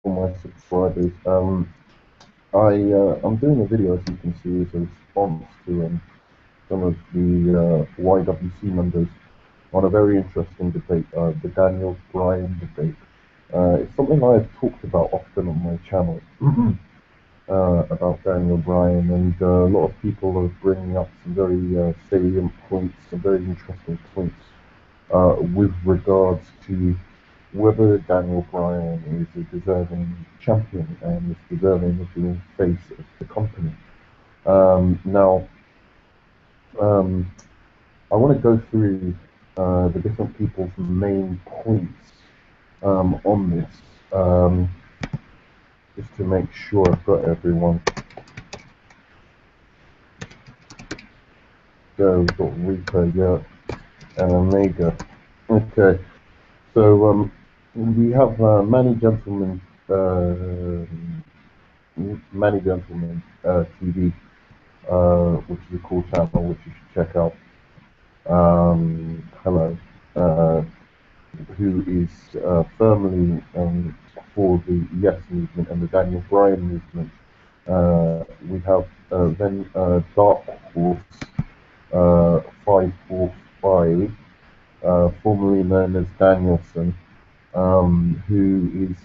for my subscribers. I'm doing a video, as you can see, as a response to some of the YWC members on a very interesting debate, the Daniel Bryan debate. It's something I've talked about often on my channel about Daniel Bryan, and a lot of people are bringing up some very salient points, some very interesting points with regards to whether Daniel Bryan is a deserving champion and is deserving of being face of the company. Now, I want to go through the different people's main points on this, just to make sure I've got everyone. So we've got Reaper, yeah, and Omega. Okay, so we have Mannygentleman TV, which is a cool channel which you should check out. Hello, who is firmly for the Yes movement and the Daniel Bryan movement. We have then Thedarkhouse545, formerly known as Danielson, who is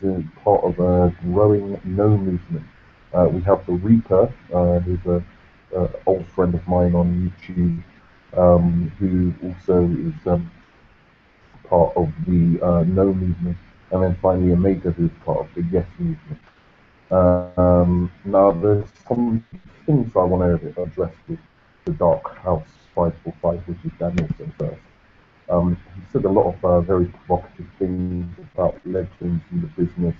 part of a growing No movement. We have the Reaper, who's an old friend of mine on YouTube, who also is part of the No movement, and then finally Omega, who's part of the Yes movement. Now, there's some things I want to address with the Thedarkhouse545, which is Danielson first. He said a lot of very provocative things about legends in the business,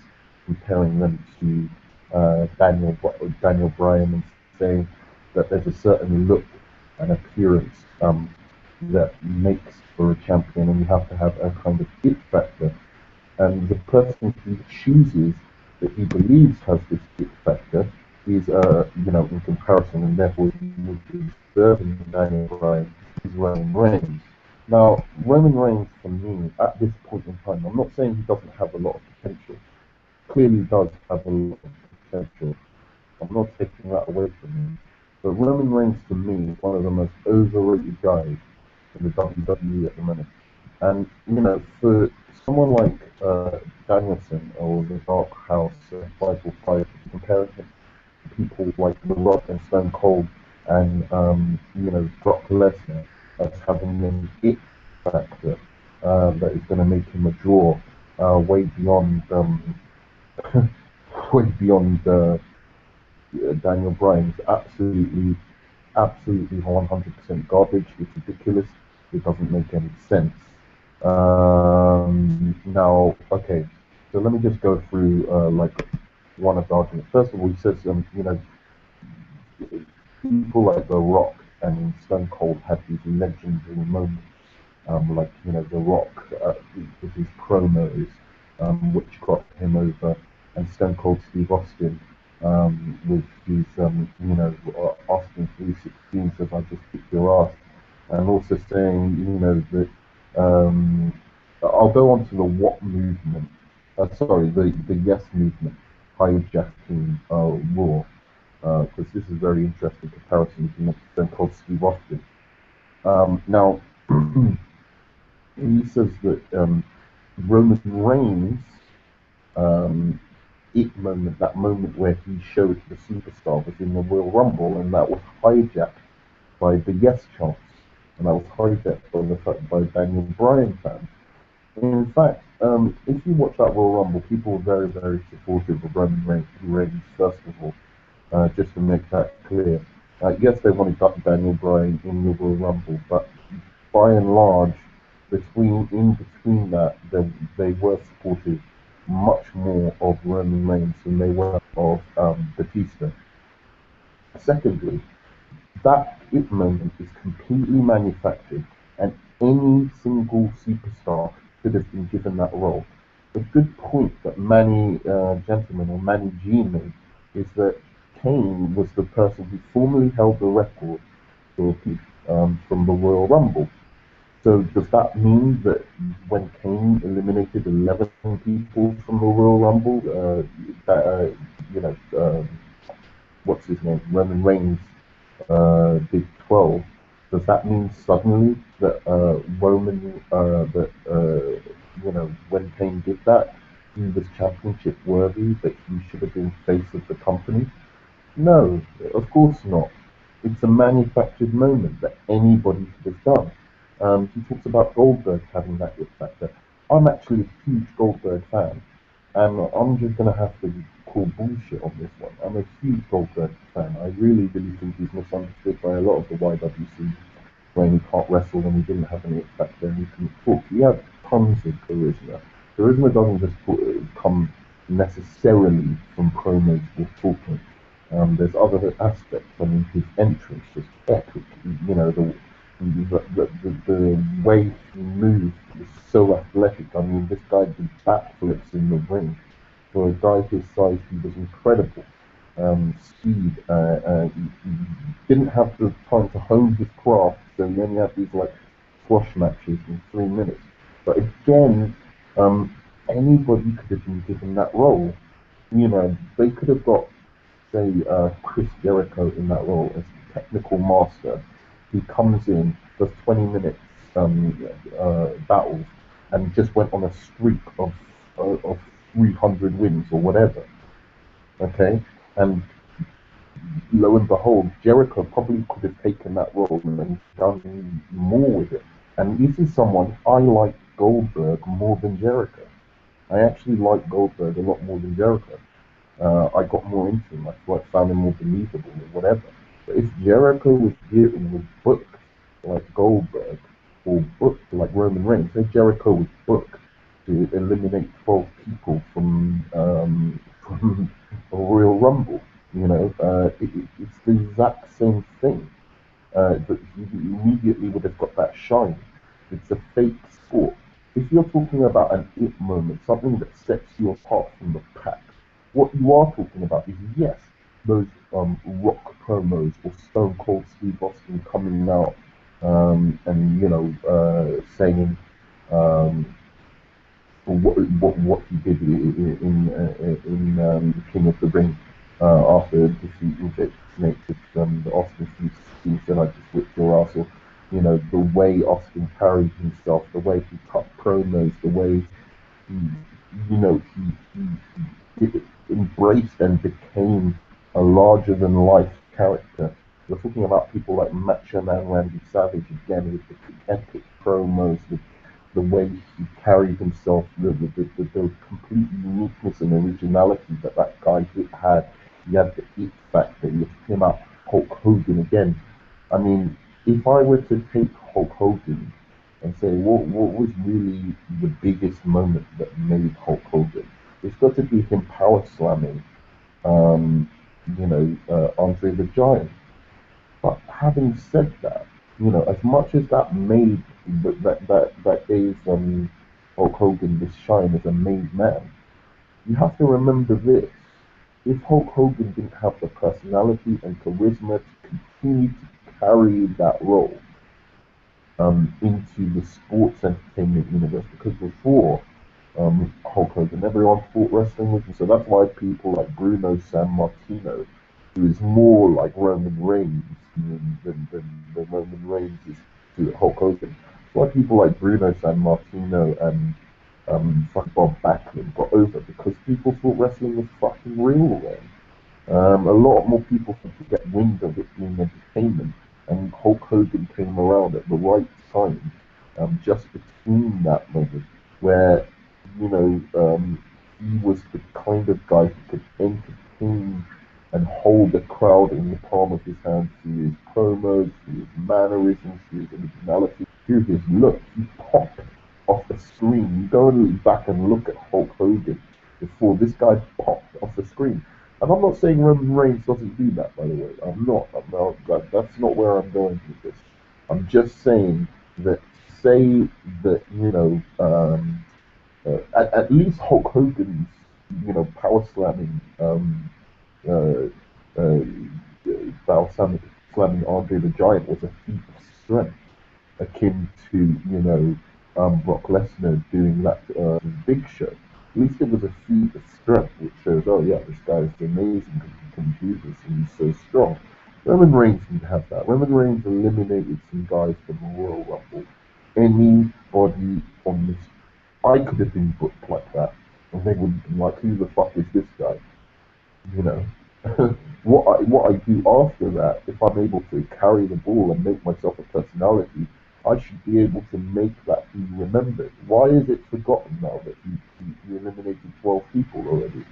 comparing them to Daniel Bryan, and saying that there's a certain look and appearance that makes for a champion, and you have to have a kind of it factor. And the person he chooses that he believes has this it factor is, in comparison, and therefore he would be deserving of Daniel Bryan, is Roman Reigns. Now, Roman Reigns, for me, at this point in time, I'm not saying he doesn't have a lot of potential. Clearly does have a lot of potential. I'm not taking that away from him. But Roman Reigns, to me, is one of the most overrated guys in the WWE at the minute. And, for someone like Danielson or the Thedarkhouse 545, comparing him to people like The Rock and Stone Cold and, Brock Lesnar, as having an it factor that is going to make him a draw way beyond Daniel Bryan. Is absolutely 100% garbage. It's ridiculous. It doesn't make any sense. Now, okay, so let me just go through one of the arguments. First of all, he says, people like The Rock and Stone Cold had these legendary moments, The Rock with his promos, which got him over, and Stone Cold Steve Austin with his, Austin 316 says, "I just kicked your ass," and also saying, that I'll go on to the What movement, the Yes movement, hijacking Raw, because this is very interesting comparison to Stone Cold Steve Austin. Now, he says that Roman Reigns, that moment where he showed the superstar, was in the Royal Rumble, and that was hijacked by the Yes chants, and that was hijacked by Daniel Bryan fans. In fact, if you watch that Royal Rumble, people were very, very supportive of Roman Reigns, first of all, just to make that clear. Yes, they wanted Daniel Bryan in the Royal Rumble, but by and large, in between that, they were supportive much more of Roman Reigns than they were of Batista. Secondly, that it moment is completely manufactured, and any single superstar could have been given that role. The good point that Mannygentleman or Manny G made is that Kane was the person who formerly held the record from the Royal Rumble. So does that mean that when Kane eliminated 11 people from the Royal Rumble, that you know, what's his name, Roman Reigns did 12, does that mean suddenly that when Kane did that, he was championship worthy, that he should have been face of the company? No, of course not. It's a manufactured moment that anybody could have done. He talks about Goldberg having that it factor. I'm actually a huge Goldberg fan, and I'm just going to have to call bullshit on this one. I'm a huge Goldberg fan. I really, really think he's misunderstood by a lot of the YWC when he can't wrestle, when he didn't have any it factor, and he couldn't talk. He had tons of charisma. Charisma doesn't just come necessarily from promos or talking. There's other aspects. I mean, his entrance was epic. You know, the way he moved was so athletic. I mean, this guy did backflips in the ring. For a guy his size, he was incredible. Speed. He didn't have the time to hone his craft, so he only had these like squash matches in 3 minutes. But again, anybody could have been given that role. You know, they could have got, say, Chris Jericho in that role as technical master. He comes in, does 20 minutes battles, and just went on a streak of 300 wins or whatever. Okay, and lo and behold, Jericho probably could have taken that role and done more with it. And this is someone I like Goldberg more than Jericho. I actually like Goldberg a lot more than Jericho. I got more into him. I found him more believable or whatever. But if Jericho was booked like Goldberg or booked like Roman Reigns, if Jericho was booked to eliminate 12 people from a Royal Rumble, you know, it's the exact same thing. But he immediately would have got that shine. It's a fake sport. If you're talking about an it moment, something that sets you apart from the pack, what you are talking about is, yes, those rock promos or Stone Cold Steve Austin coming out and, you know, saying what he did in King of the Ring after defeating Jake Snake with the Austin Steve said, "I just whipped your ass," or, you know, the way Austin carried himself, the way he cut promos, the way he, you know, he embraced and became a larger than life character. We're talking about people like Macho Man Randy Savage again, with the epic promos, the way he carried himself, the complete uniqueness and originality that guy had. He had the it factor. You talking about Hulk Hogan again. I mean, if I were to take Hulk Hogan and say what was really the biggest moment that made Hulk Hogan, it's got to be him power slamming, Andre the Giant. But having said that, you know, as much as that made that gave Hulk Hogan this shine as a made man, you have to remember this: if Hulk Hogan didn't have the personality and charisma to continue to carry that role into the sports entertainment universe, because before Hulk Hogan, everyone thought wrestling was, so that's why people like Bruno Sammartino, who is more like Roman Reigns than Roman Reigns is to Hulk Hogan. That's why people like Bruno Sammartino and Bob Backlund got over, because people thought wrestling was fucking real then. A lot more people seem to get wind of it being entertainment, and Hulk Hogan came around at the right time, just between that moment where, you know, he was the kind of guy who could entertain and hold the crowd in the palm of his hand through his promos, through his mannerisms, through his originality, through his look. He popped off the screen. You go and back and look at Hulk Hogan before this guy popped off the screen. And I'm not saying Roman Reigns doesn't do that, by the way. I'm not. That's not where I'm going with this. I'm just saying that, say that, you know, at least Hulk Hogan's, you know, power slamming, power slamming Andre the Giant was a feat of strength, akin to, you know, Brock Lesnar doing that Big Show. At least it was a feat of strength, which shows, oh yeah, this guy is amazing because he can do this and he's so strong. Roman Reigns didn't have that. Roman Reigns eliminated some guys from the Royal Rumble. Anybody on this, I could have been booked like that, and they would have been like, who the fuck is this guy? You know, what I do after that, if I'm able to carry the ball and make myself a personality, I should be able to make that be remembered. Why is it forgotten now that he eliminated 12 people already?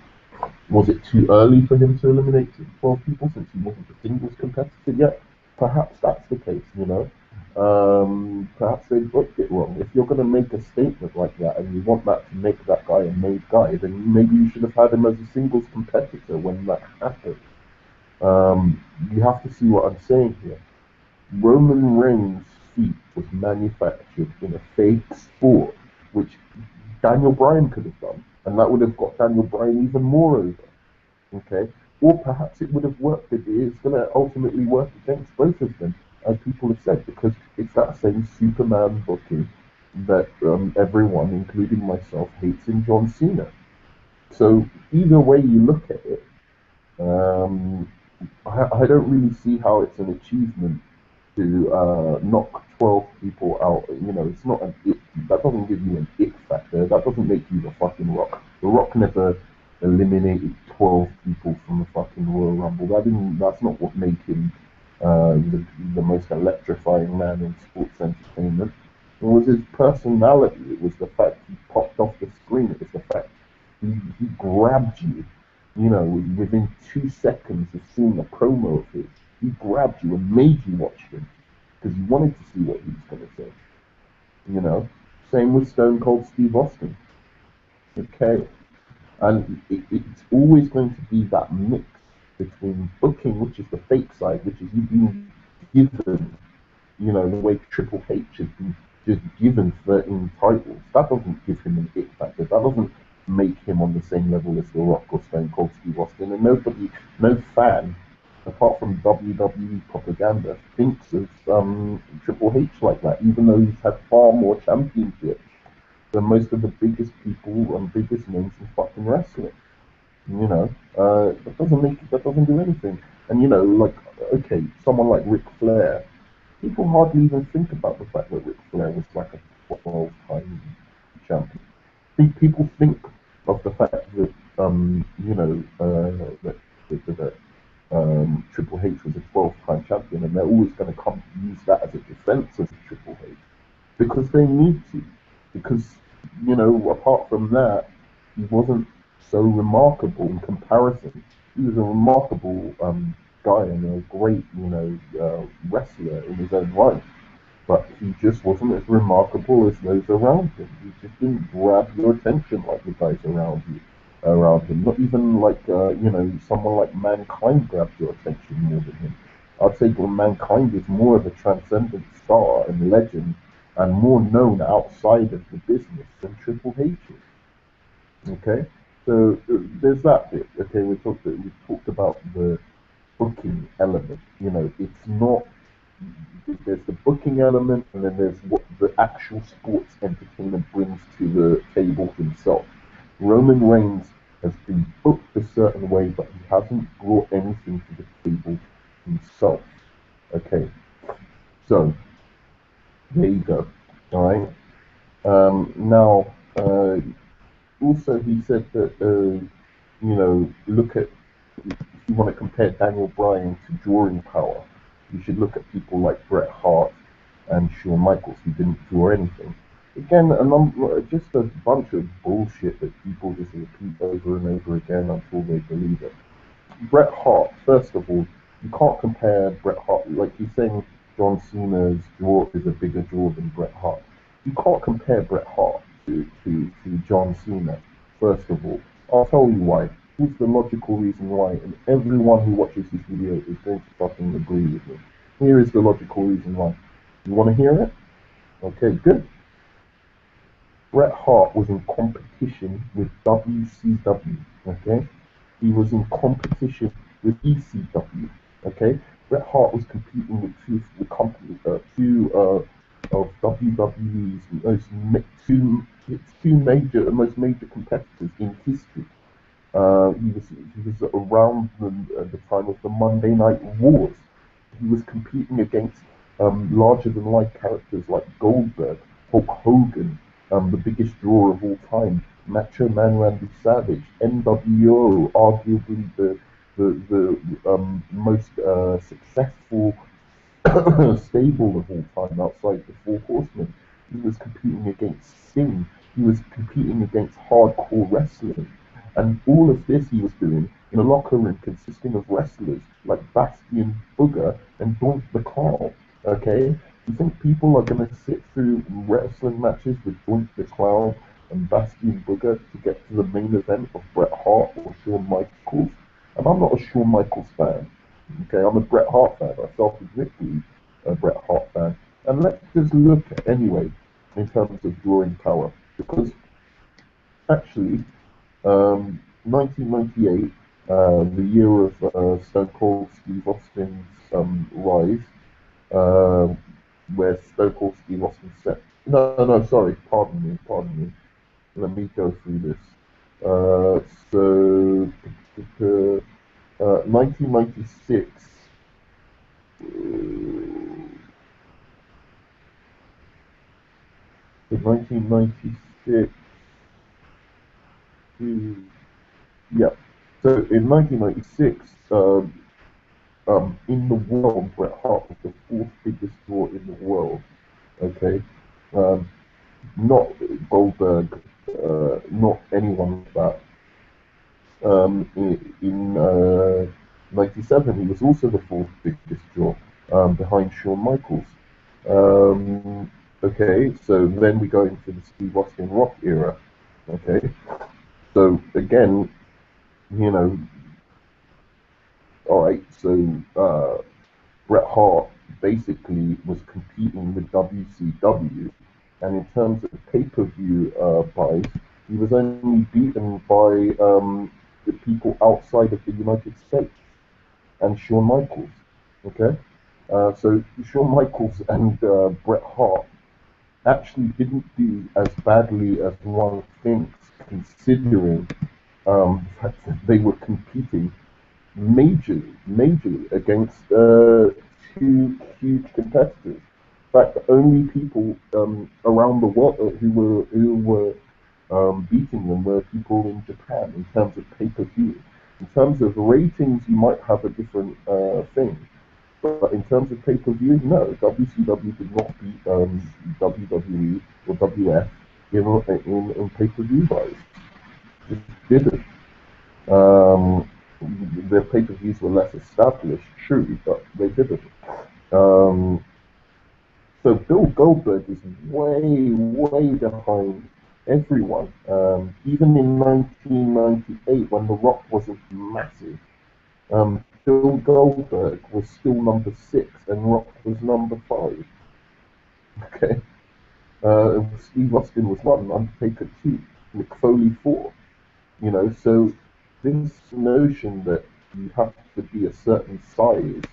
Was it too early for him to eliminate 12 people since he wasn't a singles competitor yet? Perhaps that's the case, you know. Perhaps they booked it wrong. If you're going to make a statement like that and you want that to make that guy a made guy, then maybe you should have had him as a singles competitor when that happened. You have to see what I'm saying here. Roman Reigns' feat was manufactured in a fake sport, which Daniel Bryan could have done, and that would have got Daniel Bryan even more over. Okay, or perhaps it would have worked. It's going to ultimately work against both of them, as people have said, because it's that same Superman booking that everyone, including myself, hates in John Cena. So either way you look at it, I don't really see how it's an achievement to knock 12 people out. You know, it's not an it. That doesn't give you an it factor. That doesn't make you the fucking Rock. The Rock never eliminated 12 people from the fucking Royal Rumble. That's not what made him the most electrifying man in sports entertainment. It was his personality. It was the fact he popped off the screen. It was the fact he grabbed you. You know, within 2 seconds of seeing a promo of his, he grabbed you and made you watch him because you wanted to see what he was going to say. You know, same with Stone Cold Steve Austin. Okay, and it's always going to be that mix between booking, which is the fake side, which is you being given, you know, the way Triple H has been just given 13 titles. That doesn't give him an it factor. That doesn't make him on the same level as The Rock or Stone Cold Steve Austin. And no fan, apart from WWE propaganda, thinks of Triple H like that, even though he's had far more championships than most of the biggest people and biggest names in fucking wrestling. You know, that doesn't do anything. And you know, like, okay, someone like Ric Flair, people hardly even think about the fact that Ric Flair was like a 12-time champion. People think of the fact that you know that Triple H was a 12-time champion, and they're always going to come use that as a defense of Triple H because they need to. Because you know, apart from that, he wasn't so remarkable in comparison. He was a remarkable guy and a great, you know, wrestler in his own right. But he just wasn't as remarkable as those around him. He just didn't grab your attention like the guys around him. Not even like you know, someone like Mankind grabbed your attention more than him. I'd say Mankind is more of a transcendent star and legend and more known outside of the business than Triple H is. Okay, so there's that bit. Okay, we talked about the booking element. You know, it's not. There's the booking element, and then there's what the actual sports entertainment brings to the table himself. Roman Reigns has been booked a certain way, but he hasn't brought anything to the table himself. Okay, so there you go. All right. Now, also he said that you know, look at, if you want to compare Daniel Bryan to drawing power, you should look at people like Bret Hart and Shawn Michaels, who didn't draw anything. Again, just a bunch of bullshit that people just repeat over and over again until they believe it. Bret Hart, first of all, you can't compare Bret Hart, like he's saying John Cena's draw is a bigger draw than Bret Hart. You can't compare Bret Hart to John Cena, first of all. I'll tell you why. Here's the logical reason why, and everyone who watches this video is going to fucking agree with me. Here is the logical reason why. You want to hear it? Okay, good. Bret Hart was in competition with WCW, okay? He was in competition with ECW, okay? Bret Hart was competing with two of WWE's most major competitors in history. He was around the time of the Monday Night Wars. He was competing against larger than life characters like Goldberg, Hulk Hogan, the biggest draw of all time, Macho Man Randy Savage, NWO, arguably the most successful stable of all time outside the Four Horsemen. He was competing against Sting. He was competing against hardcore wrestling. And all of this he was doing in a locker room consisting of wrestlers like Bastion Booger and Doink the Clown. Okay? You think people are going to sit through wrestling matches with Doink the Clown and Bastion Booger to get to the main event of Bret Hart or Shawn Michaels? And I'm not a Shawn Michaels fan. Okay, I'm a Bret Hart fan. I self-admittedly a Bret Hart fan. And let's just look at anyway in terms of drawing power, because actually, 1998, the year of Stone Cold Steve Austin's rise, uh, where Stone Cold Steve Austin set. No, no, sorry, pardon me. Let me go through this. So, 1996. In 1996, yeah. So in 1996, in the world, Bret Hart was the fourth biggest draw in the world. Okay, um, not Goldberg, not anyone like that. In 97, he was also the fourth biggest draw, behind Shawn Michaels. Okay, so then we go into the Steve Austin Rock era. Okay, so again, you know, all right, so Bret Hart basically was competing with WCW, and in terms of pay-per-view buys, he was only beaten by the people outside of the United States and Shawn Michaels. Okay, so Shawn Michaels and Bret Hart actually didn't do as badly as one thinks, considering the fact that they were competing majorly against two huge competitors. In fact, the only people around the world who were beating them were people in Japan in terms of pay-per-view. In terms of ratings, you might have a different thing. But in terms of pay-per-view, no, WCW did not beat WWE or WF in pay-per-view buys. It didn't. Um, their pay-per-views were less established, true, but they didn't. Um, so Bill Goldberg is way behind everyone. Even in 1998, when The Rock wasn't massive, Bill Goldberg was still number 6 and Rock was number 5. Okay, Steve Austin was 1, Undertaker 2, Mick Foley 4. So this notion that you have to be a certain size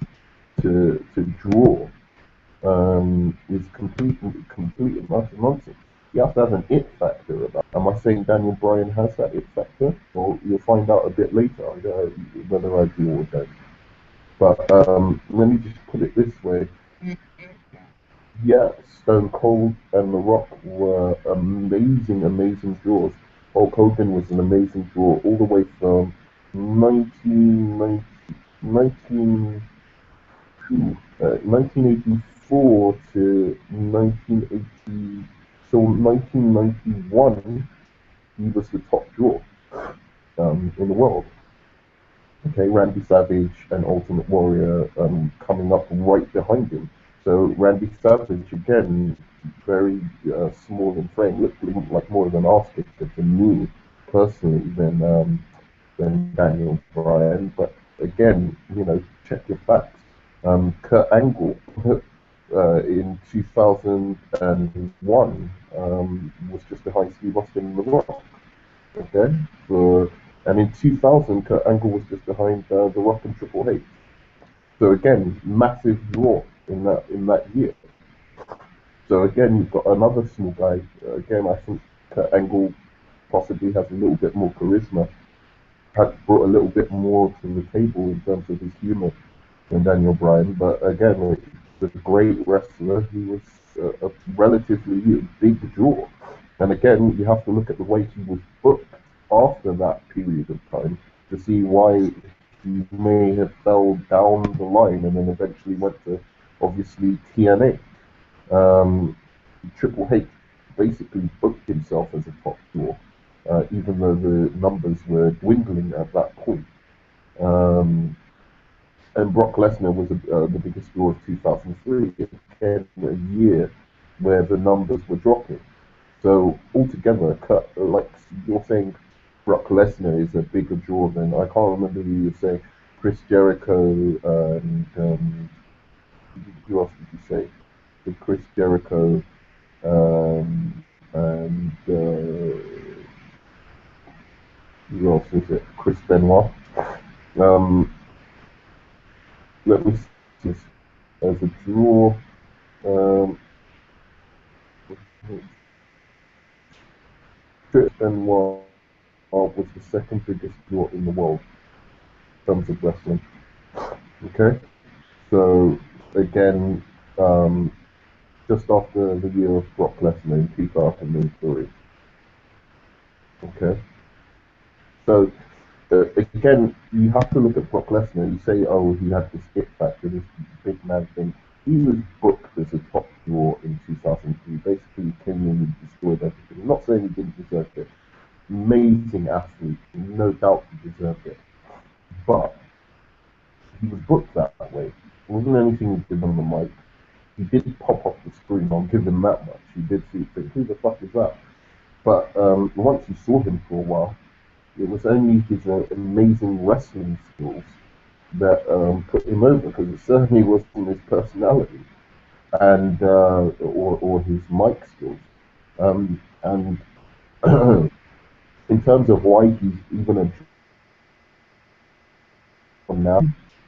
to draw is complete and utter nonsense. You have to have an it factor about. Am I saying Daniel Bryan has that it factor? Well, you'll find out a bit later whether I do or don't. But let me just put it this way. Yeah, Stone Cold and The Rock were amazing draws. Hulk Hogan was an amazing draw all the way from 1984 to 1980. So 1991, he was the top draw in the world. Okay, Randy Savage and Ultimate Warrior coming up right behind him. So Randy Savage, again, very small in frame, looked like more of an ass kicker to me personally than Daniel Bryan. But again, check your facts. Kurt Angle in 2001 was just behind Steve Austin and The Rock. Okay, and in 2000, Kurt Angle was just behind The Rock and Triple H. So again, massive draw in that year. So again, you've got another small guy. Again, I think Kurt Angle possibly has a little bit more charisma had brought a little bit more to the table in terms of his humor than Daniel Bryan. But again, he's a great wrestler. He was a relatively big draw. And again, you have to look at the way he was booked after that period of time to see why he may have fell down the line and then eventually went to, obviously, TNA. Triple H basically booked himself as a top draw, even though the numbers were dwindling at that point. And Brock Lesnar was the biggest draw of 2003, again, a year where the numbers were dropping. So altogether, like you're saying, Brock Lesnar is a bigger draw than, I can't remember who you say, Chris Jericho and who else did you say? The Chris Jericho and who else is it? Chris Benoit. Let me see as a draw. Chris Benoit was the second biggest draw in the world in terms of wrestling. Okay, so again, just after the year of Brock Lesnar in 2003. Okay, so again, you have to look at Brock Lesnar. You say, oh, he had this it factor, this big man thing. He was booked as a top draw in 2003. Basically, he came in and destroyed everything. I'm not saying he didn't deserve it. Amazing athlete, no doubt he deserved it. But he was booked that way. It wasn't anything he did on the mic. He did pop off the screen, I'll give him that much. He did see, think, who the fuck is that? But once you saw him for a while, it was only his amazing wrestling skills that put him over, because it certainly wasn't his personality and or his mic skills. And in terms of why he's even a draw now,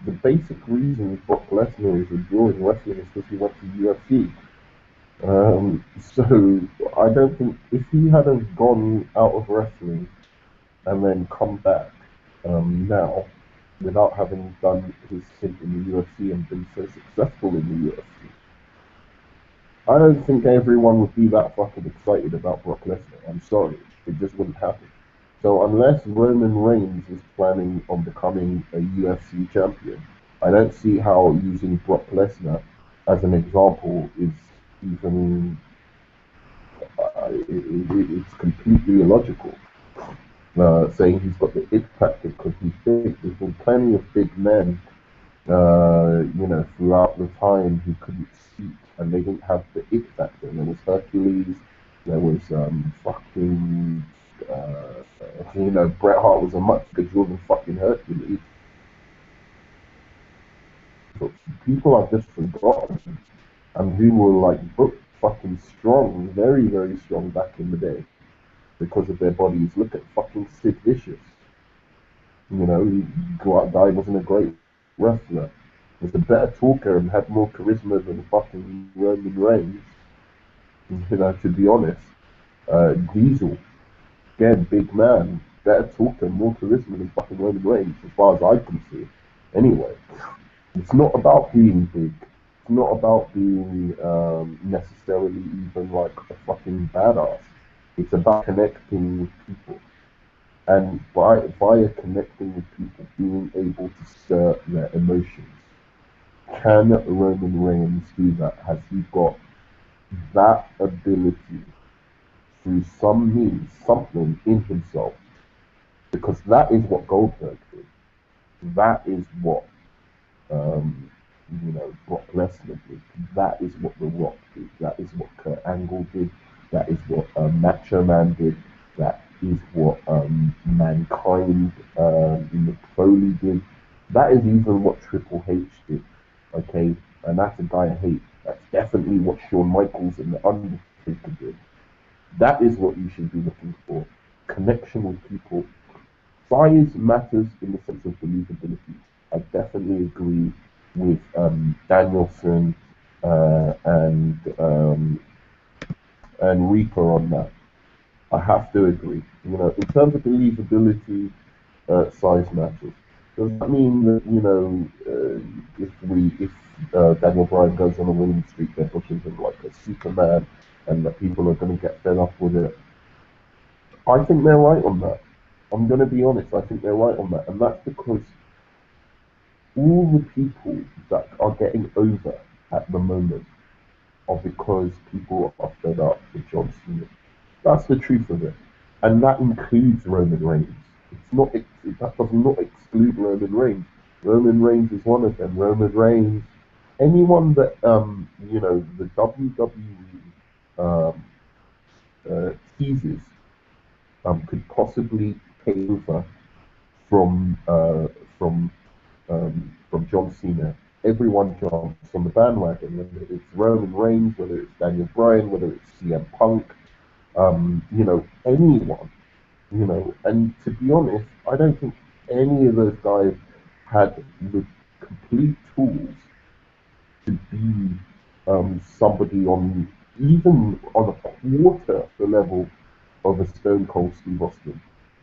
the basic reason Brock Lesnar is a draw in wrestling is because he went to UFC. So I don't think if he had have gone out of wrestling and then come back now without having done his stint in the UFC and been so successful in the UFC, I don't think everyone would be that fucking excited about Brock Lesnar. I'm sorry, it just wouldn't happen. So unless Roman Reigns is planning on becoming a UFC champion, I don't see how using Brock Lesnar as an example is even it's completely illogical. Saying he's got the it factor because he's big. There's been plenty of big men, throughout the time who couldn't speak and they didn't have the it factor. And there was Hercules, there was Bret Hart was a much bigger draw than fucking Hercules. But people have just forgotten and who were like booked fucking strong, very, very strong back in the day because of their bodies. Look at fucking Sid Vicious. Guy wasn't a great wrestler. He was a better talker and had more charisma than fucking Roman Reigns. To be honest. Diesel, again, big man, better talker, more charisma than fucking Roman Reigns, as far as I can see. Anyway, it's not about being big. It's not about being necessarily even like a fucking badass. It's about connecting with people. And via connecting with people, being able to stir their emotions. Can Roman Reigns do that? Has he got that ability through some means, something in himself? Because that is what Goldberg did. That is what Brock Lesnar did. That is what The Rock did. That is what Kurt Angle did. That is what Macho Man did. That is what Mankind, Mick Foley did. That is even what Triple H did. Okay, and that's a guy I hate. That's definitely what Shawn Michaels and The Undertaker did. That is what you should be looking for. Connection with people. Size matters in the sense of believability. I definitely agree with Danielson and Reaper on that. I have to agree. In terms of believability, size matters. Does that mean that, if Daniel Bryan goes on a winning streak, they're booking him like a Superman, and that people are going to get fed up with it? I think they're right on that. I'm going to be honest. I think they're right on that, and that's because all the people that are getting over at the moment are because people are fed up with John Cena. That's the truth of it, and that includes Roman Reigns. That does not exclude Roman Reigns. Roman Reigns is one of them. Roman Reigns, anyone that the WWE teases could possibly pay over from uh, from from John Cena. Everyone jumps on the bandwagon, whether it's Roman Reigns, whether it's Daniel Bryan, whether it's CM Punk, anyone, and to be honest, I don't think any of those guys had the complete tools to be somebody on even on a quarter the level of a Stone Cold Steve Austin.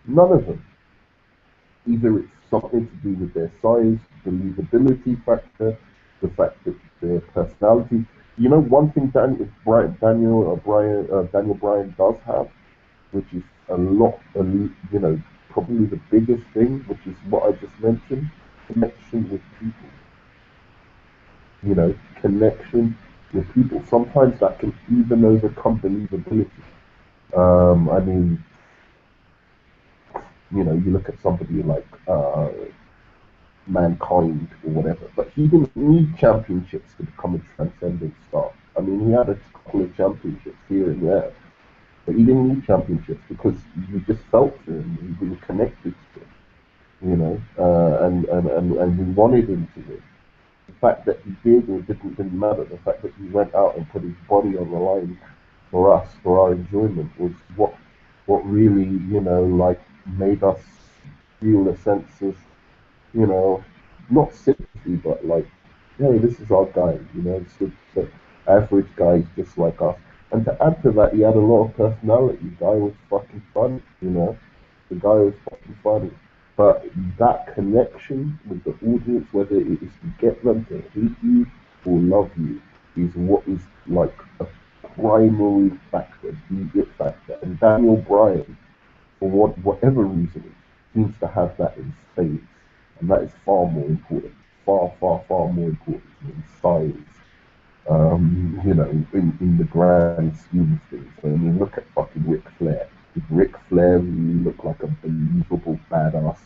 None of them. Either it's something to do with their size, believability factor, the fact that their personality. One thing Daniel Bryan does have, which is probably the biggest thing, which is what I just mentioned, connection with people. Connection with people. Sometimes that can even overcome believability. I mean, you look at somebody like Mankind or whatever, but he didn't need championships to become a transcendent star. I mean, he had a couple of championships here and there, but he didn't need championships because you just felt to him, you were connected to him, and we wanted him to win. The fact that he did or didn't matter. The fact that he went out and put his body on the line for us, for our enjoyment, was what really, made us feel a sense of, not sympathy, but like, hey, this is our guy, it's the average guy just like us. And to add to that, he had a lot of personality. The guy was fucking funny, The guy was fucking funny. But that connection with the audience, whether it is to get them to hate you or love you, is what is like a primary factor, the it factor. And Daniel Bryan, for whatever reason, seems to have that in spades. And that is far more important. Far, far, far more important than size. In the grand scheme of things. I mean, look at fucking Ric Flair. Did Ric Flair really look like a believable badass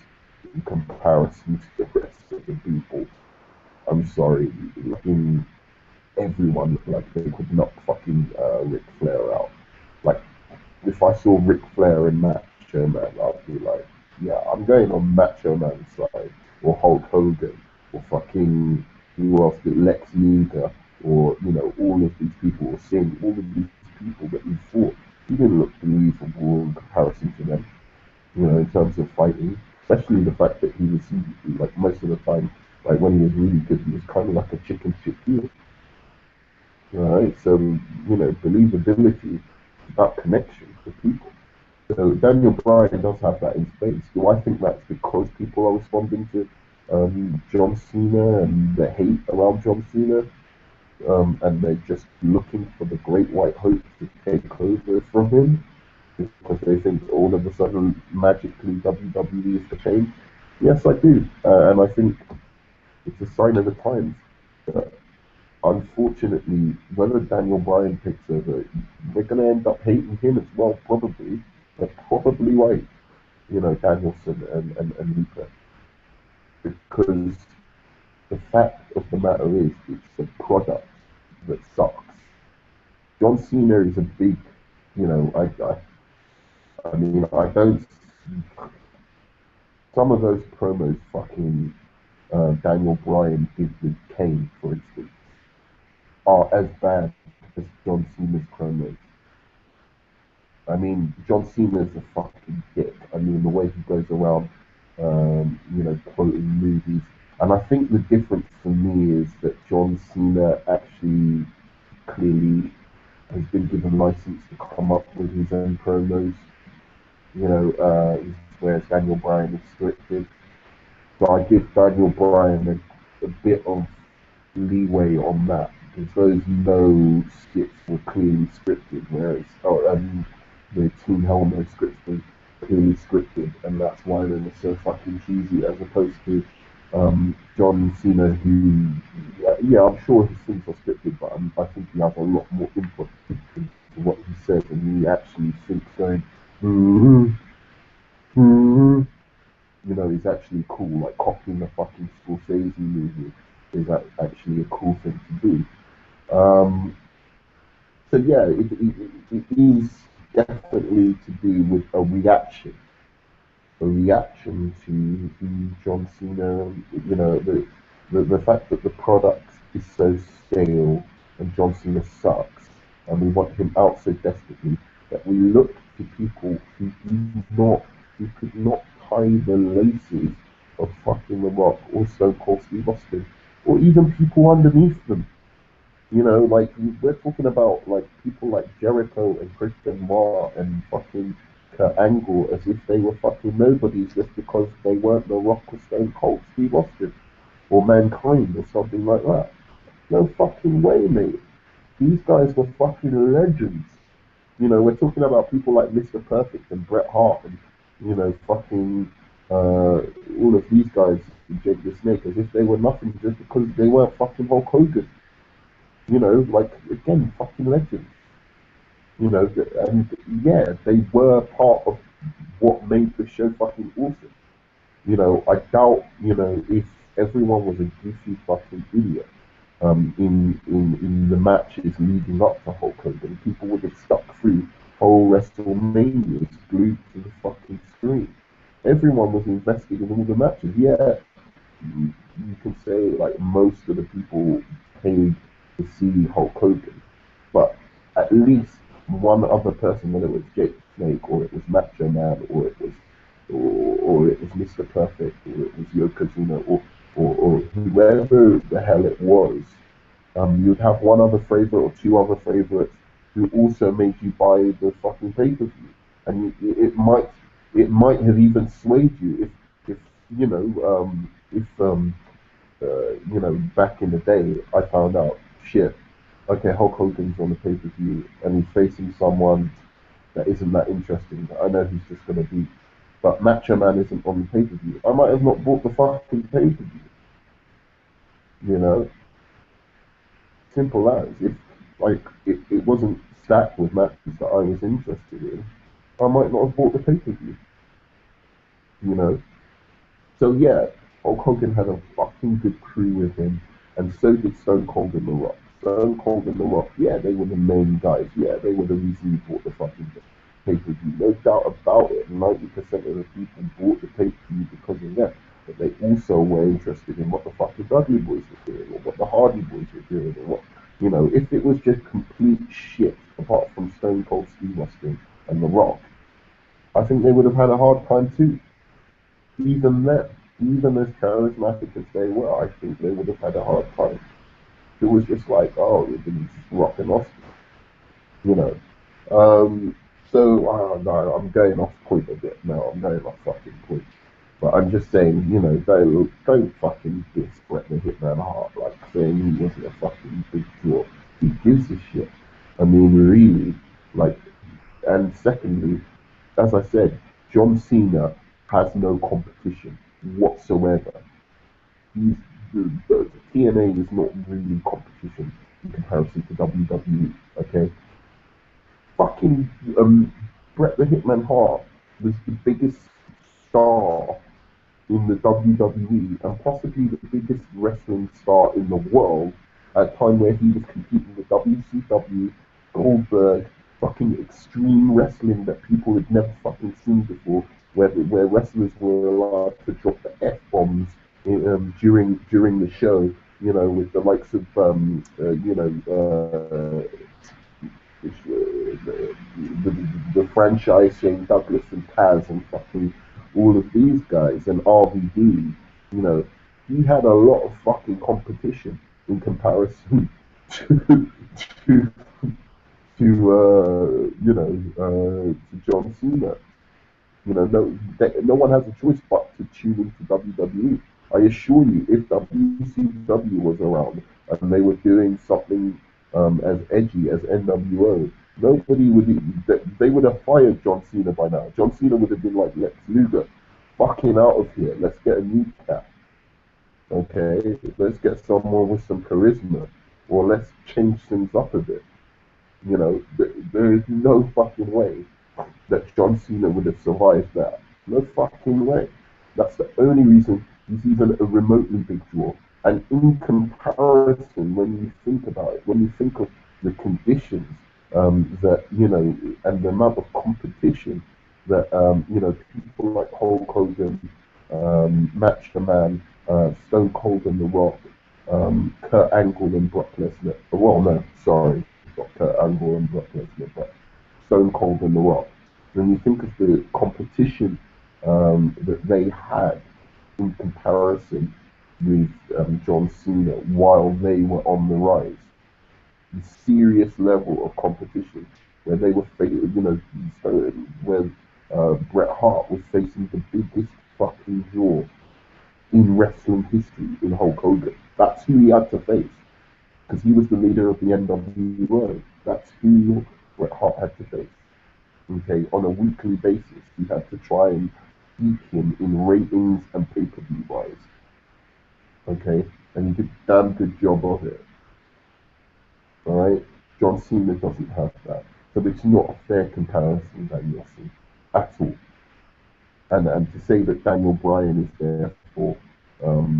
in comparison to the rest of the people? I'm sorry, in everyone looked like they could knock fucking Ric Flair out. Like, if I saw Ric Flair in Macho Man, I'd be like, yeah, I'm going on Macho Man's side, or Hulk Hogan, or fucking who else did Lex Luger, or all of these people were saying all of these people that he fought. He didn't look believable in comparison to them, in terms of fighting. Especially the fact that he was like most of the time, like when he was really good, he was kind of like a chicken shit heel. Right? So believability is about connection to people. So Daniel Bryan does have that in spades. Do I think that's because people are responding to John Cena and the hate around John Cena, and they're just looking for the great white hope to take over from him because they think all of a sudden magically WWE is the change? Yes, I do, and I think it's a sign of the times. Unfortunately, whether Daniel Bryan takes over, we're going to end up hating him as well, probably. They're probably right, Danielson and Luca. Because the fact of the matter is, it's the product that sucks. John Cena is a big, I mean, I don't. Some of those promos fucking Daniel Bryan did with Kane, for instance, are as bad as John Cena's promos. I mean, John Cena's a fucking dick. I mean, the way he goes around, quoting movies. And I think the difference for me is that John Cena actually clearly has been given license to come up with his own promos. He's whereas Daniel Bryan is scripted. So I give Daniel Bryan a bit of leeway on that because those no skits were clearly scripted, whereas the Team Helmet scripts were clearly scripted, and that's why they were so fucking cheesy, as opposed to John Cena, who, yeah, I'm sure his things are scripted, but I think he has a lot more input into what he says, and he actually thinks going, mm-hmm, mm-hmm. You know, he's actually cool. Like copying the fucking Scorsese movie is actually a cool thing to do. So yeah, it is definitely to do with a reaction to who John Cena. You know, the fact that the product is so stale and John Cena sucks, and we want him out so desperately that we look to people who could not tie the laces of fucking The Rock or Stone Cold Steve Austin, or even people underneath them. You know, like we're talking about like people like Jericho and Christian Moore and fucking Kurt Angle as if they were fucking nobodies just because they weren't The Rock or Stone Cold Steve Austin or Mankind or something like that. No fucking way, mate. These guys were fucking legends. You know, we're talking about people like Mr. Perfect and Bret Hart and, you know, fucking all of these guys, Jake the Snake, as if they were nothing just because they weren't fucking Hulk Hogan. You know, like, again, fucking legends. You know, and yeah, they were part of what made the show fucking awesome. You know, I doubt, you know, if everyone was a goofy fucking idiot in the matches leading up to Hulk Hogan, people would have stuck through whole WrestleManias glued to the fucking screen. Everyone was invested in all the matches. Yeah, you can say like most of the people paid to see Hulk Hogan, but at least one other person, whether it was Jake Snake or it was Macho Man or it was Mr. Perfect or it was Yokozuna or whoever the hell it was, you'd have one other favorite or two other favorites who also made you buy the fucking pay-per-view, and it might have even swayed you if you know if you know, back in the day, I found out, shit, okay, Hulk Hogan's on the pay-per-view and he's facing someone that isn't that interesting, that I know he's just going to beat, but Macho Man isn't on the pay-per-view. I might have not bought the fucking pay-per-view, you know? Simple as. If, like, it wasn't stacked with matches that I was interested in, I might not have bought the pay-per-view, you know? So yeah, Hulk Hogan had a fucking good crew with him, and so did Stone Cold and The Rock. Stone Cold and The Rock, yeah, they were the main guys. Yeah, they were the reason you bought the fucking pay-per-view. No doubt about it. 90% of the people bought the pay-per-view because of them. But they also were interested in what the fucking Dudley Boys were doing, or what the Hardy Boys were doing, or what, you know, if it was just complete shit, apart from Stone Cold Steve Austin and The Rock, I think they would have had a hard time too. Even then, even as charismatic as they were, I think they would have had a hard time. It was just like, oh, you're just rocking off, you know. So, no, I'm going off point a bit now. I'm going off fucking point. But I'm just saying, you know, don't fucking diss Bret the Hitman Hart, like saying he wasn't a fucking big draw. He gives a shit. I mean, really, like, and secondly, as I said, John Cena has no competition whatsoever. He's, the TNA is not really competition in comparison to WWE. Okay, fucking Bret the Hitman Hart was the biggest star in the WWE and possibly the biggest wrestling star in the world at a time where he was competing with WCW, Goldberg, fucking extreme wrestling that people had never fucking seen before, where wrestlers were allowed to drop the F bombs during the show, you know, with the likes of you know the franchise Shane Douglas and Taz and fucking all of these guys and RVD, you know, he had a lot of fucking competition in comparison to to to John Cena, No one has a choice but to tune into WWE. I assure you, if WCW was around and they were doing something as edgy as NWO, nobody would. They would have fired John Cena by now. John Cena would have been like, Lex Luger, fucking out of here. Let's get a new cat. Okay, let's get someone with some charisma, or let's change things up a bit. There is no fucking way that John Cena would have survived that. No fucking way. That's the only reason he's even a remotely big draw. And in comparison, when you think about it, when you think of the conditions that, and the amount of competition that, people like Hulk Hogan, Macho Man, Stone Cold and The Rock, Kurt Angle and Brock Lesnar. Well, no, sorry, not Kurt Angle and Brock Lesnar, but Stone Cold and The Rock. When you think of the competition that they had in comparison with John Cena while they were on the rise, the serious level of competition where they were, when Bret Hart was facing the biggest fucking draw in wrestling history in Hulk Hogan. That's who he had to face because he was the leader of the NWO. That's who Bret Hart had to face. Okay, on a weekly basis, he had to try and beat him in ratings and pay-per-view buys. Okay, and he did a damn good job of it. Alright, John Cena doesn't have that, so it's not a fair comparison, Danielson, at all. And to say that Daniel Bryan is there for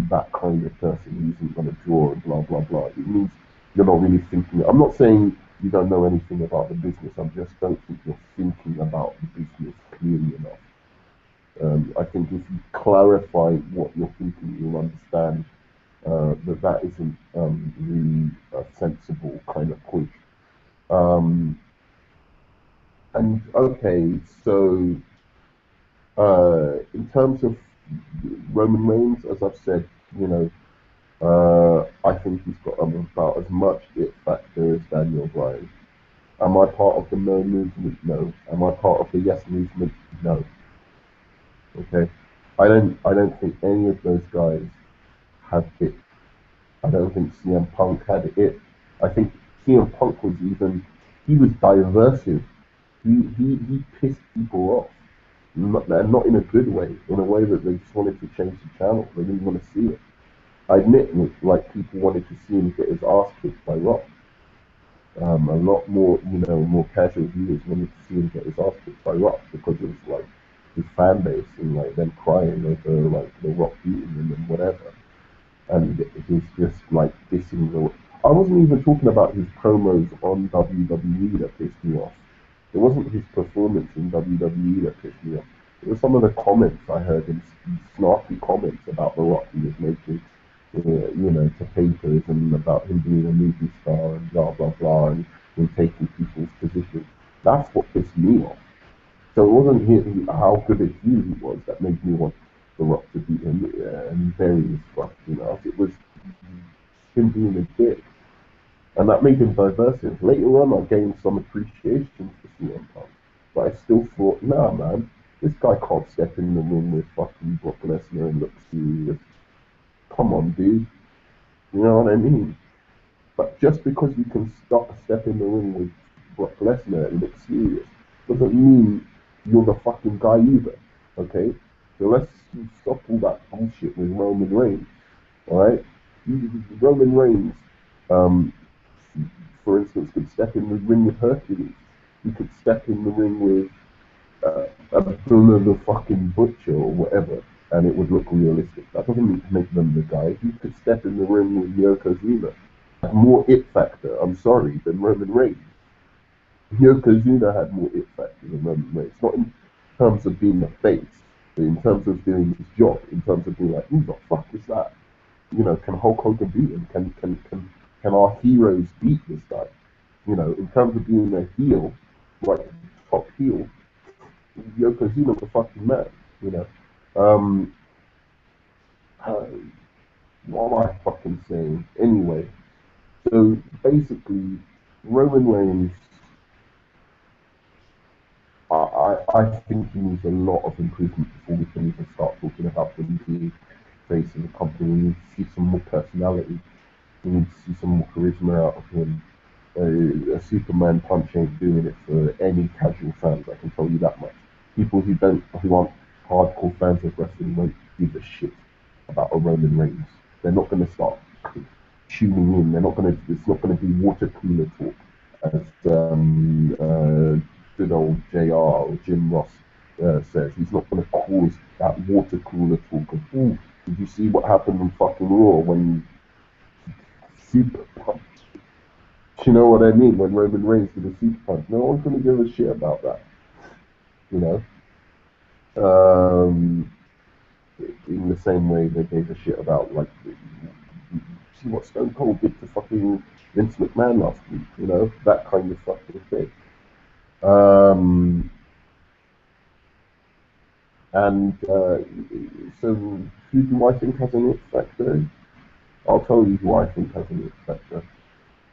that kind of person who isn't going to draw and blah blah blah, it means you're not really thinking. I'm not saying you don't know anything about the business. I just don't think you're thinking about the business clearly enough. I think if you clarify what you're thinking, you'll understand that isn't really a sensible kind of push. And okay, so in terms of Roman Reigns, as I've said, I think he's got about as much it factor as Daniel Bryan. Am I part of the no movement? No. Am I part of the yes movement? No. Okay. I don't think any of those guys have it. I don't think CM Punk had it. I think CM Punk was he was diversive. He pissed people off. Not in a good way, in a way that they just wanted to change the channel. They didn't want to see it. I admit, like people wanted to see him get his ass kicked by Rock. A lot more, more casual viewers wanted to see him get his ass kicked by Rock because it was like his fan base and like them crying over like the Rock beating him and whatever. And he's just like dissing the. I wasn't even talking about his promos on WWE that pissed me off. It wasn't his performance in WWE that pissed me off. It was some of the comments I heard him, snarky comments about the Rock he was making, to papers and about him being a movie star and blah blah blah and him taking people's positions. That's what pissed me off. So it wasn't how good a heel he was that made me want the Rock to beat him and bury his fucking ass. It was him being a dick. And that made him diversive. Later on, I gained some appreciation for CM Punk. But I still thought, nah, man, this guy can't step in the ring with fucking Brock Lesnar and look serious. Come on, dude. You know what I mean? But just because you can step in the ring with Brock Lesnar and look serious doesn't mean you're the fucking guy either. Okay? So let's stop all that bullshit with Roman Reigns. Alright? Roman Reigns, for instance, could step in the ring with Hercules. He could step in the ring with Abdullah the fucking Butcher or whatever, and it would look realistic. That doesn't make them the guy. He could step in the ring with Yokozuna. More it factor, I'm sorry, than Roman Reigns. Yokozuna had more it factor than Roman Reigns. Not in terms of being a face, but in terms of doing his job, in terms of being like, who the fuck is that? Can Hulk Hogan beat him? Can our heroes beat this guy? In terms of being a heel, like top heel, Yokozuna's a fucking man. What am I fucking saying? Anyway, so basically, Roman Reigns I think he needs a lot of improvement before we can even start talking about him being face of the company. We need to see some more personality. We need to see some more charisma out of him. A Superman punch ain't doing it for any casual fans. I can tell you that much. People who aren't hardcore fans of wrestling won't give a shit about a Roman Reigns. They're not going to start tuning in. They're not going to. It's not going to be water cooler talk, as good old JR or Jim Ross says. He's not going to cause that water cooler talk of, "Ooh, did you see what happened in fucking Raw when super punch?" Do you know what I mean? When Roman Reigns did a super punch, no one's going to give a shit about that. You know. In the same way they gave a shit about, like, see what Stone Cold did to fucking Vince McMahon last week, you know, that kind of fucking thing. So who do I think has an it factor? I'll tell you who I think has an it factor.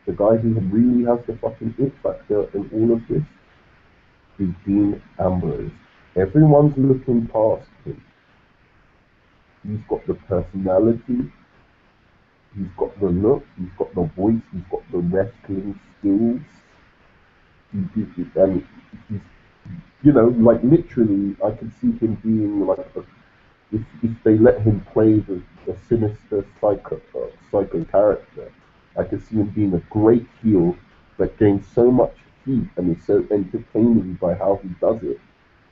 The guy who really has the fucking it factor in all of this is Dean Ambrose. Everyone's looking past him. He's got the personality, he's got the look, he's got the voice, he's got the wrestling skills. And he's, you know, like, literally, I can see him being like if they let him play the sinister psycho character, I can see him being a great heel that gains so much heat and is so entertaining by how he does it,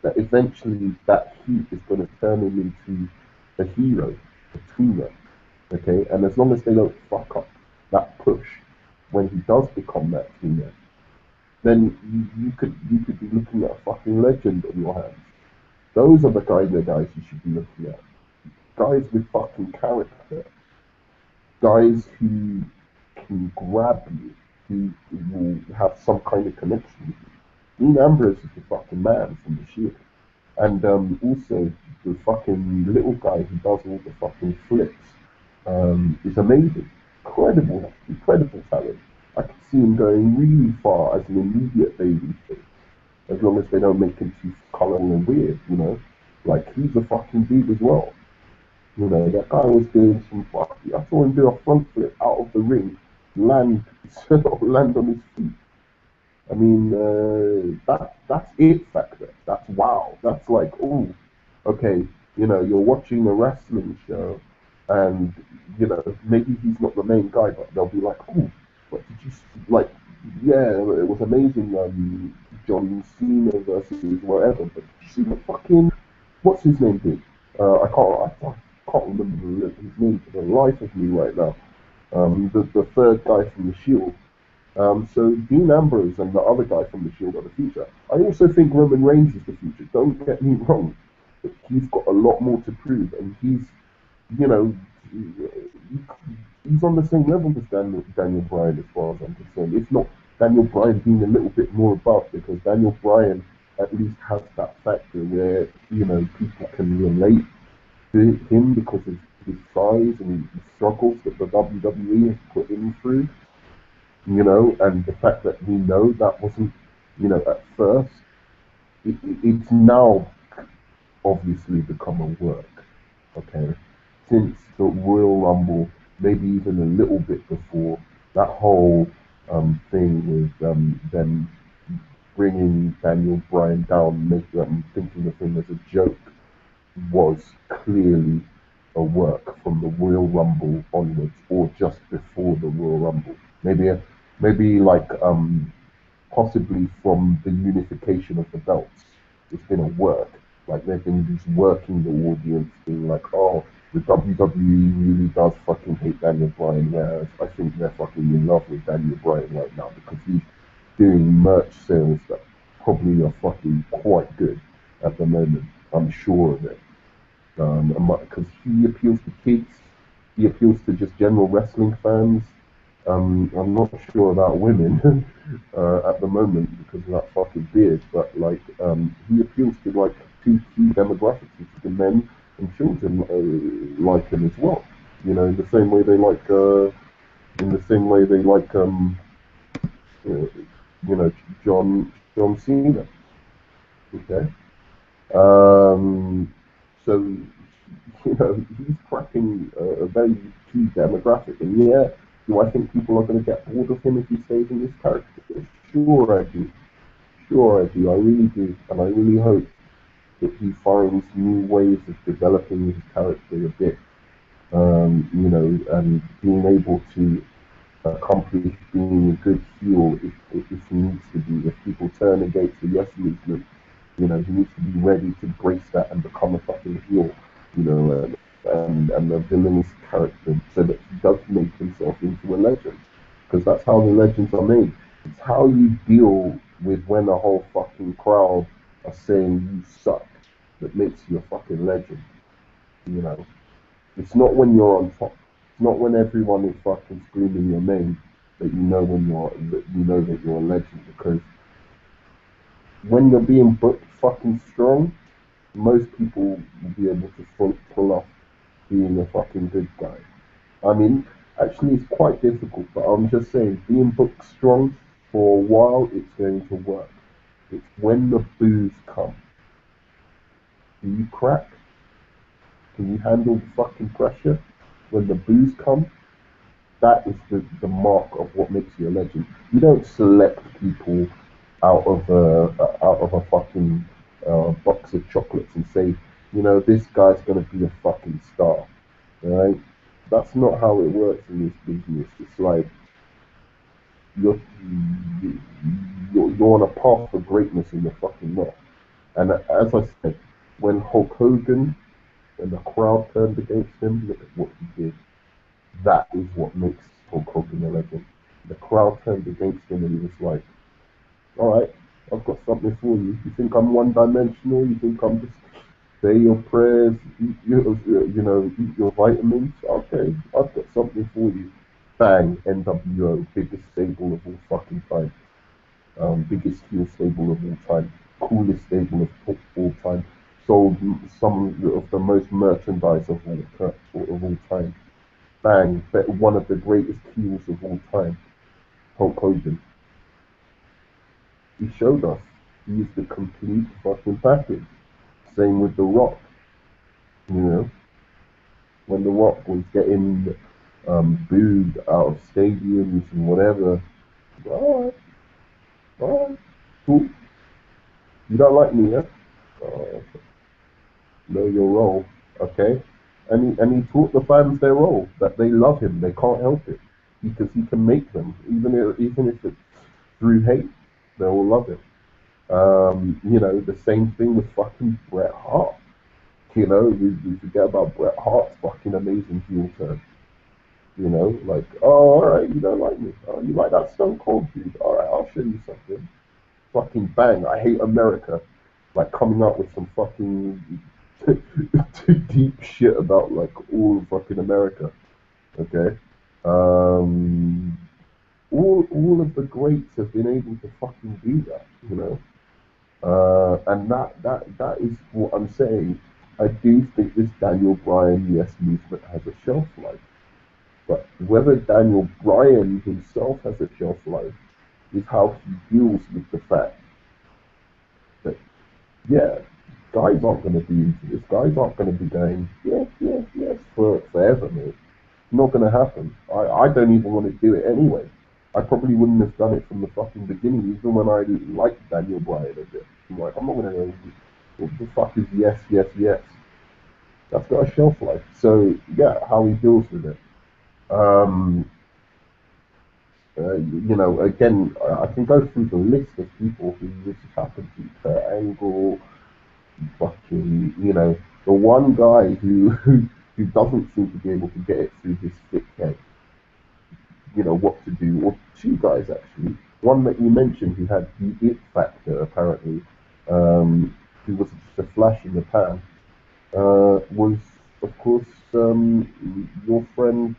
that eventually that heat is going to turn him into a hero, a tuner. Okay, and as long as they don't fuck up that push when he does become that tuner, then you could be looking at a fucking legend on your hands. Those are the kind of guys you should be looking at. Guys with fucking character. Guys who can grab you, who will have some kind of connection with you. Dean Ambrose is the fucking man from the Shield. And also, the fucking little guy who does all the fucking flips is amazing. Incredible talent. I could see him going really far as an immediate baby face, as long as they don't make him too colourful and weird, you know? Like, he's a fucking dude as well. You know, that guy was doing some fucking... I saw him do a front flip out of the ring, land on his feet. I mean, that's it factor. That's wow. That's like, oh, okay, you know, you're watching a wrestling show, and, you know, maybe he's not the main guy, but they'll be like, oh, what did you see? Like, yeah, it was amazing, John Cena versus whatever, but did you see what fucking, what's his name did? I can't remember his name for the life of me right now. The third guy from the Shield. So Dean Ambrose and the other guy from the Shield are the future. I also think Roman Reigns is the future. Don't get me wrong, but he's got a lot more to prove, and he's, you know, he's on the same level as Daniel Bryan as far as I'm concerned. If not, Daniel Bryan being a little bit more above, because Daniel Bryan at least has that factor where, you know, people can relate to him because of his size and his struggles that the WWE has put him through. You know, and the fact that we know that wasn't, you know, at first, it's now obviously become a work, okay? Since the Royal Rumble, maybe even a little bit before, that whole thing with them bringing Daniel Bryan down, thinking of him as a joke, was clearly a work from the Royal Rumble onwards, or just before the Royal Rumble. Maybe like possibly from the unification of the belts. It's been a work. Like, they've been just working the audience, being like, oh, the WWE really does fucking hate Daniel Bryan, whereas I think they're fucking in love with Daniel Bryan right now, because he's doing merch sales that probably are fucking quite good at the moment. I'm sure of it. Because he appeals to kids, he appeals to just general wrestling fans. I'm not sure about women at the moment because of that fucking beard, but like he appeals to like two key demographics, which are the men and children like him as well. You know, in the same way they like, you know, John Cena. Okay. Um, so, you know, he's cracking a very key demographic. And yeah, do I think people are going to get bored of him if he stays in this character? Sure, I do. Sure, I do. I really do. And I really hope that he finds new ways of developing his character a bit, you know, and being able to accomplish being a good heel if he needs to be. If people turn against the Yes movement, you know, he needs to be ready to brace that and become a fucking heel, you know, and a villainous character so that he does make himself into a legend. Because that's how the legends are made. It's how you deal with when a whole fucking crowd are saying you suck that makes you a fucking legend, you know. It's not when you're on top. It's not when everyone is fucking screaming your name that you know that you're a legend. Because when you're being booked fucking strong, most people will be able to pull off being a fucking good guy. I mean, actually, it's quite difficult, but I'm just saying, being booked strong for a while, it's going to work. It's when the boos come. Do you crack? Can you handle the fucking pressure? When the boos come, that is the mark of what makes you a legend. You don't select people out of a fucking box of chocolates and say, you know, this guy's gonna be a fucking star, right? That's not how it works in this business. It's like you're you're on a path for greatness and you're fucking not. And as I said, when Hulk Hogan and the crowd turned against him, look at what he did. That is what makes Hulk Hogan a legend. The crowd turned against him and he was like, all right, I've got something for you. You think I'm one dimensional? You think I'm just say your prayers, eat your vitamins? Okay, I've got something for you. Bang, NWO, biggest stable of all fucking time. Biggest heel stable of all time. Coolest stable of all time. Sold some of the most merchandise of all time. Bang, one of the greatest heels of all time. Hulk Hogan. He showed us he is the complete fucking package. Same with The Rock. You know, when The Rock was getting booed out of stadiums and whatever. Alright, alright, cool. You don't like me, yeah? Uh, know your role, okay? And he taught the fans their role, that they love him, they can't help it. Because he can make them, even if it's through hate, they will love it. You know, the same thing with fucking Bret Hart. You know, we forget about Bret Hart's fucking amazing heel turn. You know, like, oh, alright, you don't like me. Oh, you like that Stone Cold dude? Alright, I'll show you something. Fucking bang, I hate America. Like, coming up with some fucking deep shit about, like, all of fucking America. Okay? All of the greats have been able to fucking do that, you know? And that is what I'm saying. I do think this Daniel Bryan yes movement has a shelf life. But whether Daniel Bryan himself has a shelf life is how he deals with the fact that, yeah, guys aren't going to be into this. Guys aren't going to be going, yes, yes, yes, for forever, mate. Not going to happen. I don't even want to do it anyway. I probably wouldn't have done it from the fucking beginning, even when I liked Daniel Bryan a bit. I'm like, I'm not going to go, what the fuck is yes, yes, yes? That's got a shelf life. So, yeah, how he deals with it. You know, again, I can go through the list of people who this has happened to. Kurt Angle, fucking, you know, the one guy who doesn't seem to be able to get it through his thick head, you know, what to do, or two guys actually. One that you mentioned who had the it factor apparently, who was just a flash in the pan, was of course your friend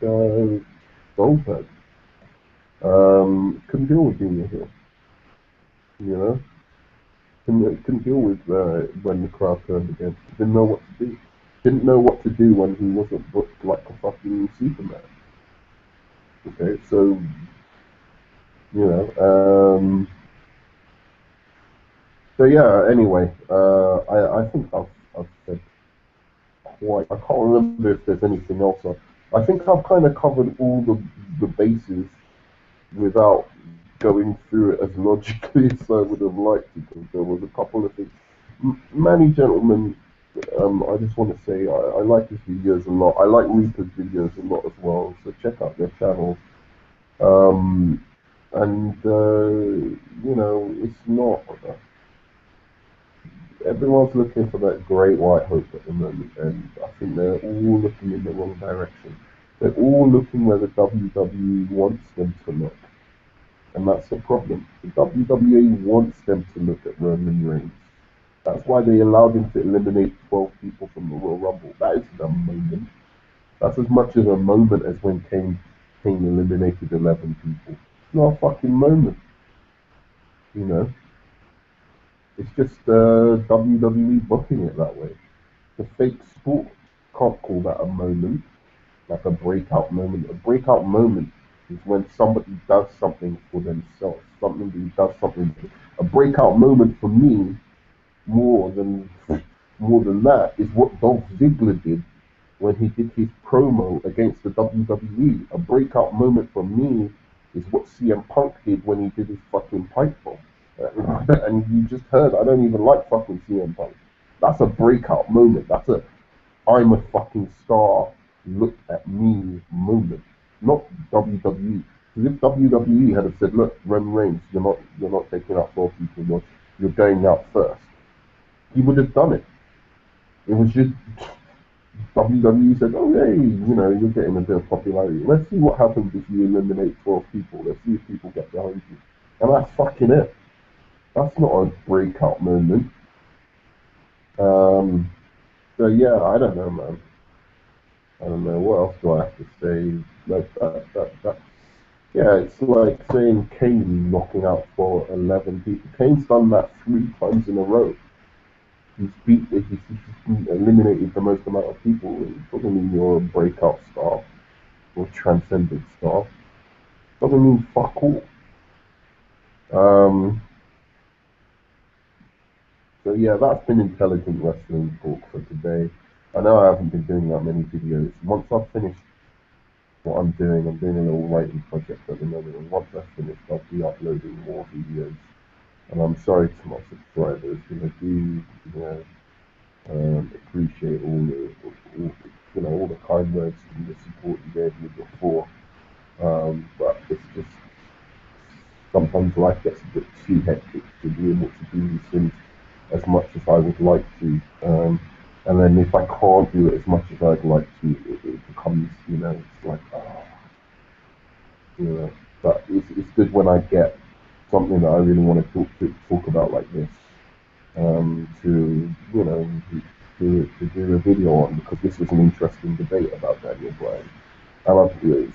Goldberg. Couldn't deal with being a heel, you know. Couldn't deal with when the crowd turned against. Didn't know what to do. Didn't know what to do when he wasn't booked like a fucking Superman. Okay, so you know, So yeah. Anyway, I think I've said quite. I can't remember if there's anything else. I think I've kind of covered all the bases without going through it as logically as I would have liked to, because there was a couple of things. Manny Gentleman, I just want to say I like his videos a lot. I like Reaper's videos a lot as well, so check out their channels. Um, and it's not. Everyone's looking for that great white hope at the moment, and I think they're all looking in the wrong direction. They're all looking where the WWE wants them to look. And that's the problem. The WWE wants them to look at Roman Reigns. That's why they allowed him to eliminate 12 people from the Royal Rumble. That is the moment. That's as much of a moment as when Kane eliminated 11 people. It's not a fucking moment, you know. It's just WWE booking it that way. The fake sport can't call that a moment, like a breakout moment. A breakout moment is when somebody does something for themselves. Somebody does something. A breakout moment for me, more than more than that, is what Dolph Ziggler did when he did his promo against the WWE. A breakout moment for me is what CM Punk did when he did his fucking pipe bomb. And you just heard, I don't even like fucking CM Punk. That's a breakout moment. That's a I'm a fucking star, look at me moment. Not WWE. Because if WWE had said, look, Roman Reigns, you're not taking out 4 people, you're going out first, he would have done it. It was just WWE said, oh hey, you're getting a bit of popularity. Let's see what happens if you eliminate 12 people. Let's see if people get behind you. And that's fucking it. That's not a breakout moment. So yeah, I don't know, man. I don't know what else do I have to say. Like that. Yeah, it's like saying Kane knocking out for 11 people. Kane's done that 3 times in a row. He's eliminated the most amount of people. It doesn't mean you're a breakout star or transcendent star. It doesn't mean fuck all. Um, so yeah, that's been intelligent wrestling talk for today. I know I haven't been doing that many videos. Once I've finished what I'm doing a little writing project at the moment, and once I've finished, I'll be uploading more videos. And I'm sorry to my subscribers, I do, appreciate all the kind words and the support you gave me before. But it's just sometimes life gets a bit too hectic to be able to do these things as much as I would like to. And then if I can't do it as much as I'd like to, it becomes, it's like, but it's good when I get something that I really want to talk about like this, to to do a video on, because this was an interesting debate about Daniel Bryan.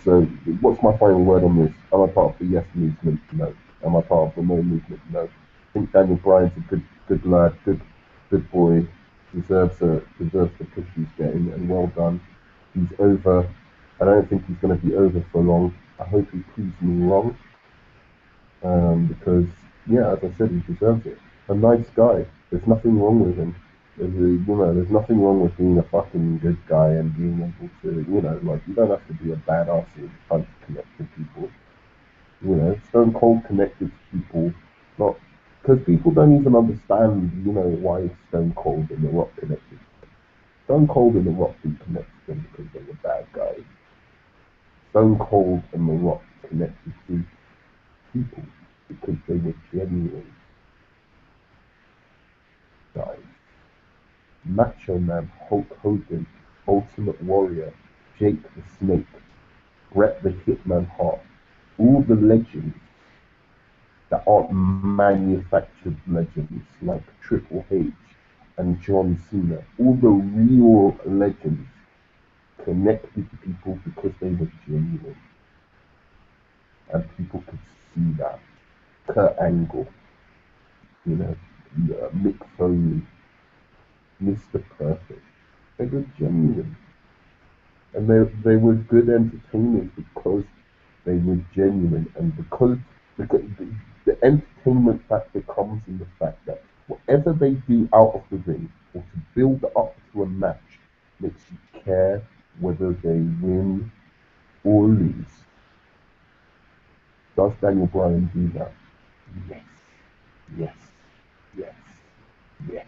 So what's my final word on this? Am I part of the yes movement? No. Am I part of the no movement? No. I think Daniel Bryan's a good lad, good boy, deserves the push he's getting, and well done. He's over. I don't think he's going to be over for long. I hope he proves me wrong, because yeah, as I said, he deserves it. A nice guy. There's nothing wrong with him. There's nothing wrong with being a fucking good guy and being able to, like, you don't have to be a badass and trying to connect to people. Stone Cold connected to people, not because people don't even understand, why Stone Cold and The Rock connected. Stone Cold and The Rock didn't connect to them because they were bad guys. Stone Cold and The Rock connected to people because they were genuine guys. Macho Man, Hulk Hogan, Ultimate Warrior, Jake the Snake, Bret the Hitman Hart, all the legends that aren't manufactured legends like Triple H and John Cena, all the real legends connected to people because they were genuine. And people could see that. Kurt Angle, Mick Foley, Mr. Perfect. They were genuine. And they were good entertainers because they were genuine, and because the entertainment factor comes in the fact that Whatever they do out of the ring or to build up to a match makes you care whether they win or lose. Does Daniel Bryan do that? Yes, yes, yes, yes.